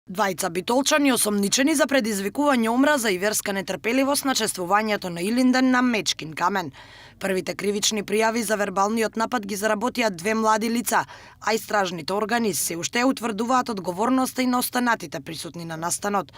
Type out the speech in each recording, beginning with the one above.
Двајца битолчани осомничени за предизвикување омраза и верска нетрпеливост на чествувањето на Илинден на Мечкин камен. Првите кривични пријави за вербалниот напад ги заработија две млади лица, а истражните органи се уште утврдуваат одговорноста и на останатите присутни на настанот.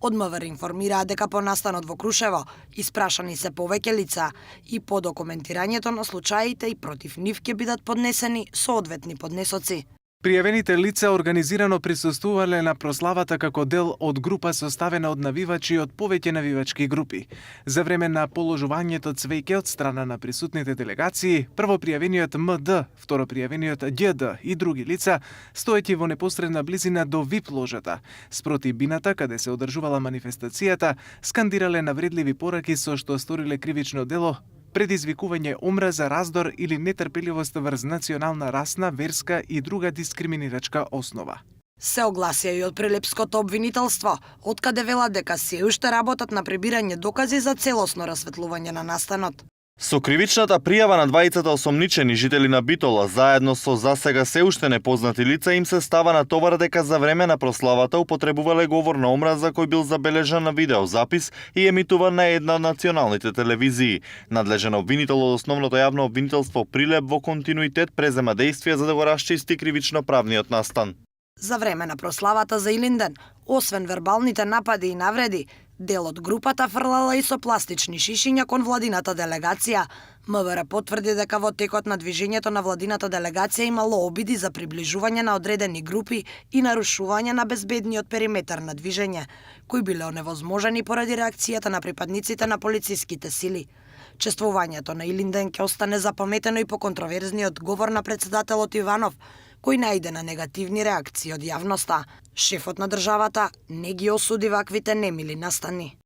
Од МВР информираа дека по настанот во Крушево испрашани се повеќе лица и по документирањето на случаите и против нив ќе бидат поднесени соодветни поднесоци. Пријавените лица организирано присуствувале на прославата како дел од група составена од навивачи од повеќе навивачки групи. За време на положувањето цвеќе од страна на присутните делегации, прво пријавениот МД, второ пријавениот ѓД и други лица, стоејќи во непосредна близина до ВИП ложата, спроти бината каде се одржувала манифестацијата, скандирале навредливи пораки со што сториле кривично дело, предизвикување омраза, раздор или нетрпеливост врз национална, расна, верска и друга дискриминирачка основа. Се огласија и од Прилепското обвинителство, откаде велат дека се уште работат на прибирање докази за целосно расветлување на настанот. Со кривичната пријава на двајцата осомничени жители на Битола, заедно со засега се уште непознати лица, им се става на товар дека за време на прославата употребувале говор на омраза кој бил забележан на видеозапис и емитуван на една од националните телевизии. Надлежен обвинител од основното јавно обвинителство Прилеп во континуитет презема действија за да го расчисти кривично правниот настан. За време на прославата за Илинден, освен вербалните напади и навреди, дел од групата фрлала и со пластични шишиња кон владината делегација. МВР потврди дека во текот на движењето на владината делегација имало обиди за приближување на одредени групи и нарушување на безбедниот периметар на движење, кои биле оневозможени поради реакцијата на припадниците на полициските сили. Чествувањето на Илинден ќе остане запаметено и по контроверзниот говор на претседателот Иванов, кој најде на негативни реакции од јавноста. Шефот на државата не ги осуди ваквите немили настани.